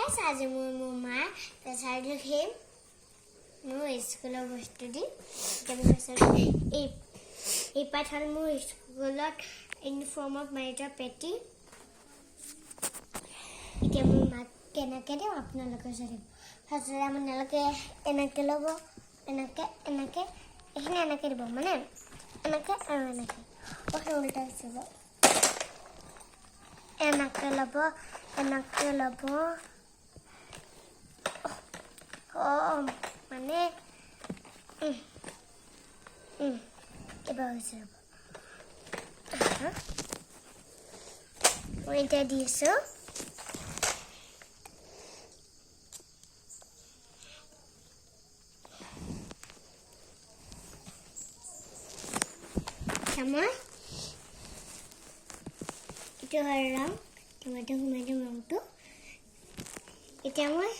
গাইছ আজি মোৰ মাৰ প্ৰেছাৰ লিখিম মোৰ স্কুলৰ বস্তু দি এই পাঠন মোৰ স্কুলত ইউনিফৰ্মত মাৰি থোৱা পেটি এতিয়া মোৰ মাক কেনেকৈ দিম আপোনালোকে চাই ফাৰ্ষ্টতে আপোনালোকে এনেকৈ ল'ব এনেকৈ এইখিনি এনেকৈ দিব মানে এনেকৈ আৰু এনেকৈ উল্টা দিব এনেকৈ ল'ব মানে এবাৰ হৈছে মই এতিয়া দিছোঁ মই এইটো হয় ৰং টমেটো সোমাই দিম ৰংটো এতিয়া মই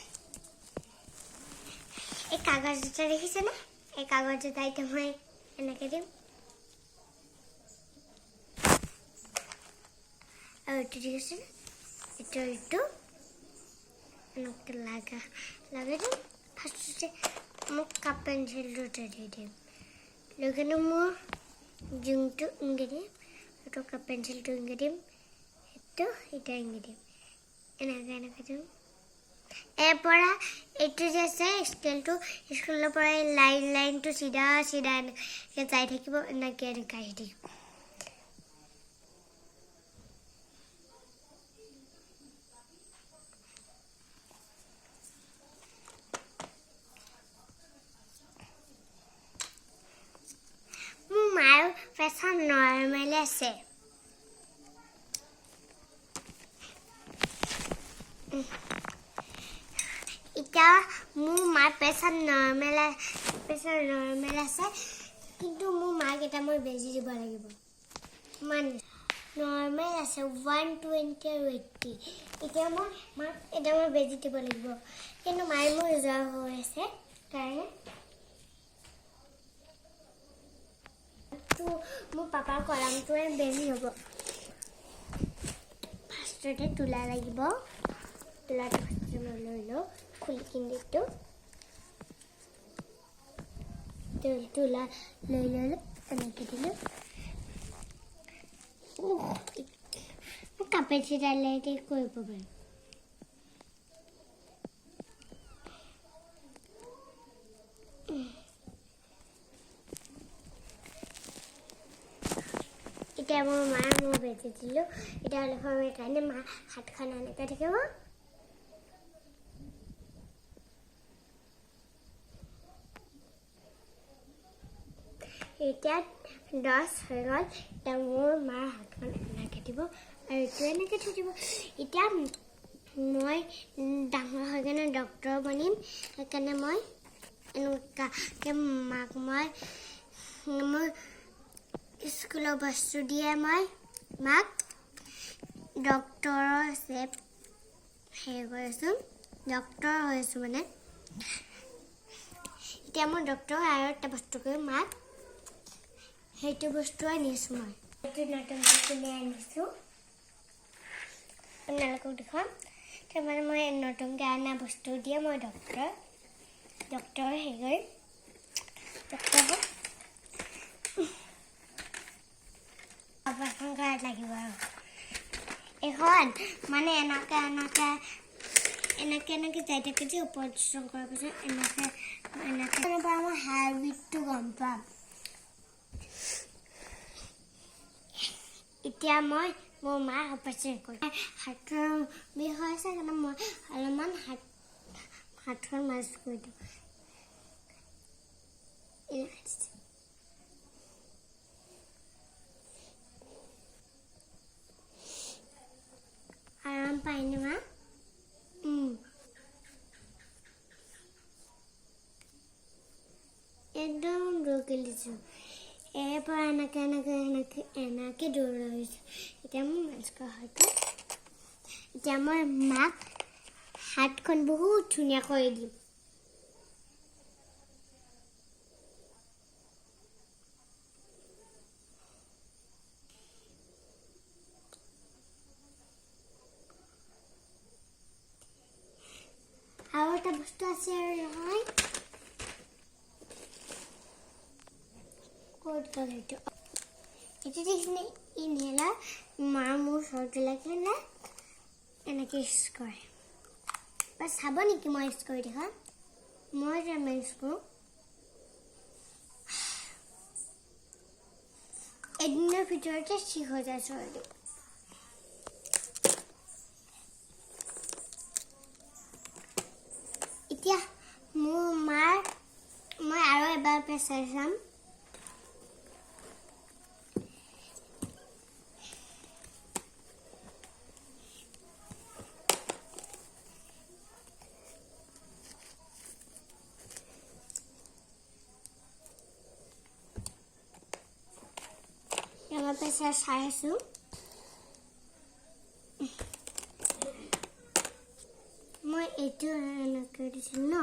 এই কাগজ এটা দেখিছেনে এই কাগজ এটা এতিয়া মই এনেকৈ দিম আৰু এইটো দেখিছেনে এইটো এনেকৈ লগাই দিম ফাৰ্ষ্টতে মোক কাপ পেঞ্চিলটো দি দিম লৈ কিনে মোৰ যোনটো ইংগি দিম সেইটো কাপ পেঞ্চিলটো ইংগি দিম সেইটো এতিয়া ইংগি দিম এনেকৈ দিম এৰপৰা এইটো যে আছে স্কেলটো স্কুলৰ পৰা লাইনটো চিধা এনেকৈ যাই থাকিব এনেকৈ আহি থাকিব মোৰ মাৰ প্ৰেছাৰ নৰ্মেল আছে এতিয়া মোৰ মাৰ প্ৰেছাৰ নৰ্মেল আছে কিন্তু মোৰ মাক এটা মই বেজি দিব লাগিব মানে নৰ্মেল আছে 120 আৰু 80 এতিয়া মই মাক এটা মই বেজি দিব লাগিব কিন্তু মায়ে মোৰ জ্বৰ হৈ আছে কাৰণে মোৰ পাপাৰ কলমটোৱে বেজি হ'ব ফাৰ্ষ্টতে তোলা লাগিব তোলাটো ফাৰ্ষ্টতে মই লৈ লওঁ খুলি কিনি তোলা লৈ ল'লোঁ এনেকৈ দিলোঁ মোক কাপে চিটালে কৰিব পাৰিম এতিয়া মোৰ মায়ে মোৰ বেজি দিলোঁ এতিয়া অলপ কাৰণে মা হাতখন এনেকৈ থাকিব এতিয়া 10 হৈ গ'ল এতিয়া মোৰ মাৰ হাতখন এনেকৈ দিব আৰু এইটো এনেকৈ থৈ দিব এতিয়া মই ডাঙৰ হৈ কিনে ডক্তৰ বনিম সেইকাৰণে মই এনেকুৱাকৈ মাক মই মোৰ স্কুলৰ বস্তু দিয়ে মই মাক ডক্তৰৰ চেপ কৰিছোঁ ডক্তৰ হৈছোঁ মানে এতিয়া মই ডক্তৰ আৰু এটা বস্তু কৰি মাক সেইটো বস্তু আনিছোঁ মই এইটো নতুনকৈ কিনি আনিছোঁ আপোনালোকক দেখুৱাম তাৰমানে মই নতুনকৈ অনা বস্তু দিয়ে মই ডক্তৰ ডক্তৰ অপাৰেশ্যন কৰাত লাগিব আৰু এখন মানে এনেকৈ যাই থাকে যে অপাৰেশ্যন কৰাৰ পিছত এনেকৈ পৰা মই হাৰ্টবিটটো গম পাম এতিয়া মই মোৰ মাৰ অপাৰেশ্যন কৰিম হাতৰ বিষ হৈ আছে কাৰণে মই অলপমান হাতখন মাছ কৰি দিওঁ আৰাম পায়নে মা একদম দৌৰি দিছোঁ এৰপৰা এনেকৈ দৌৰাইছোঁ এতিয়া মোৰ মাছ কৰা হয়তো এতিয়া মই মাক হাতখন বহুত ধুনীয়া কৰি দিম এটা বস্তু আছে আৰু নহয় ক'ত গ'ল এইটো দেখিছেনে ইনহেলাৰ মাৰ মোৰ চৰ্দি লাগিলে এনেকৈ ইউজ কৰে বা চাব নেকি মই ইউজ কৰি দেখা মই ইউজ কৰোঁ এদিনৰ ভিতৰতে ঠিক হৈ যায় চৰ্দি এতিয়া মোৰ মাৰ মই আৰু এবাৰ প্ৰেছাৰ চাম মই প্ৰেছাৰ চাই আছোঁ মই এইটো এনেকৈ দিছিলোঁ ন